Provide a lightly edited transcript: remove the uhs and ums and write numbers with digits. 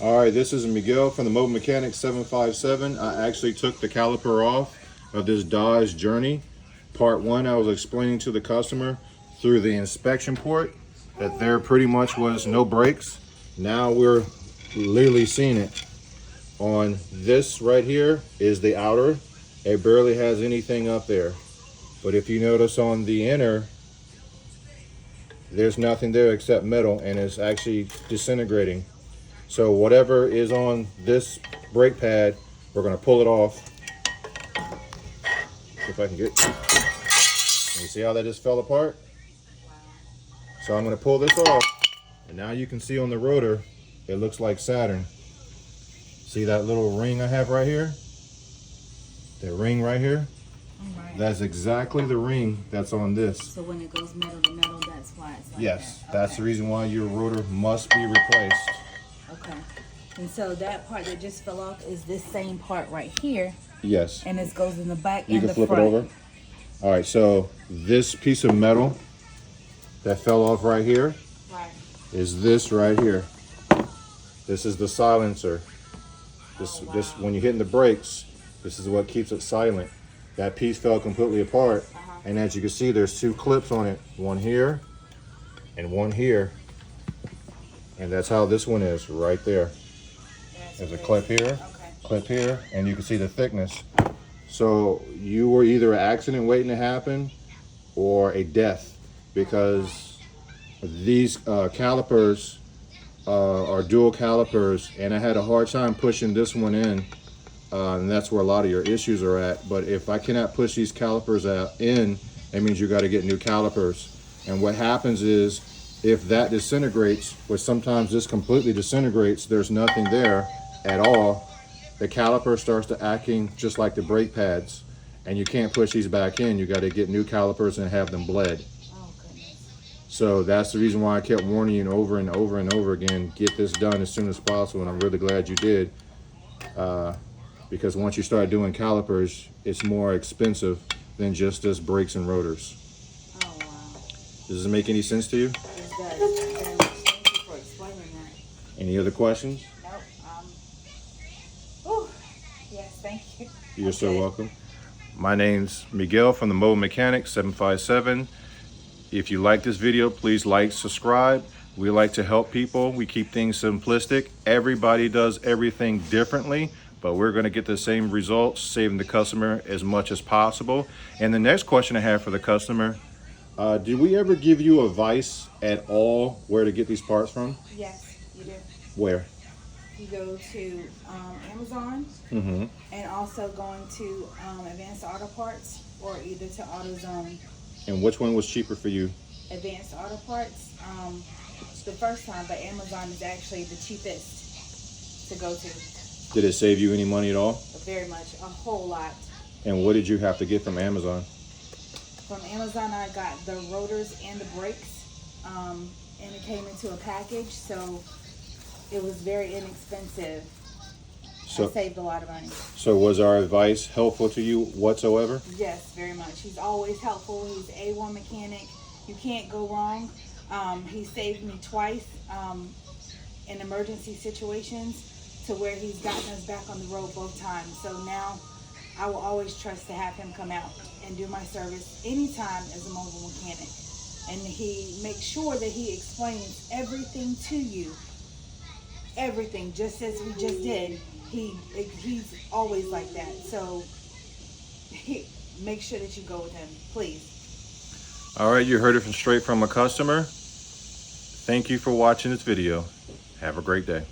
All right, this is Miguel from the Mobile Mechanic 757. I actually took the caliper off of this Dodge Journey. Part one, I was explaining to the customer through the inspection port that there pretty much was no brakes. Now we're literally seeing it. On this right here is the outer. It barely has anything up there. But if you notice on the inner, there's nothing there except metal, and it's actually disintegrating. So whatever is on this brake pad, we're gonna pull it off. If I can get, you see how that just fell apart? So I'm gonna pull this off, and now you can see on the rotor, it looks like Saturn. See that little ring I have right here? That ring right here? Right. That's exactly the ring that's on this. So when it goes metal to metal, that's why it's like yes, that. Okay. That's the reason why your rotor must be replaced. Okay. And so that part that just fell off is this same part right here. Yes. And it goes in the back you and the front. You can flip it over. All right, so this piece of metal that fell off right here is this right here. This is the silencer. This when you're hitting the brakes, this is what keeps it silent. That piece fell completely apart, and as you can see, there's two clips on it, one here and one here. And that's how this one is right there. There's a clip here, clip here, and you can see the thickness. So you were either an accident waiting to happen or a death, because these calipers are dual calipers, and I had a hard time pushing this one in, and that's where a lot of your issues are at. But if I cannot push these calipers in, that means you got to get new calipers. And what happens is, if that disintegrates, which sometimes this completely disintegrates, there's nothing there at all, the caliper starts to acting just like the brake pads, and you can't push these back in. You got to get new calipers and have them bled. Oh, goodness. So that's the reason why I kept warning you over and over and over again, get this done as soon as possible, and I'm really glad you did. Because once you start doing calipers, it's more expensive than just this brakes and rotors. Oh, wow. Does this make any sense to you? It does. Very much. Thank you for explaining that. Any other questions? Nope. Oh, yes, thank you. You're so welcome. My name's Miguel from the Mobile Mechanic 757. If you like this video, please like, subscribe. We like to help people. We keep things simplistic. Everybody does everything differently, but we're going to get the same results, saving the customer as much as possible. And the next question I have for the customer, did we ever give you advice at all where to get these parts from? Yes, you do. Where? You go to Amazon, and also going to Advanced Auto Parts, or either to AutoZone. And which one was cheaper for you? Advanced Auto Parts, the first time, but Amazon is actually the cheapest to go to. Did it save you any money at all? Very much, a whole lot. And what did you have to get from Amazon? From Amazon, I got the rotors and the brakes, and it came into a package, so it was very inexpensive. So I saved a lot of money. So was our advice helpful to you whatsoever? Yes, very much. He's always helpful. He's an A1 mechanic. You can't go wrong. He saved me twice in emergency situations, to where he's gotten us back on the road both times. So now I will always trust to have him come out and do my service anytime as a mobile mechanic. And he makes sure that he explains everything to you. Everything, just as we just did. He's always like that. So make sure that you go with him, please. All right, you heard it from straight from a customer. Thank you for watching this video. Have a great day.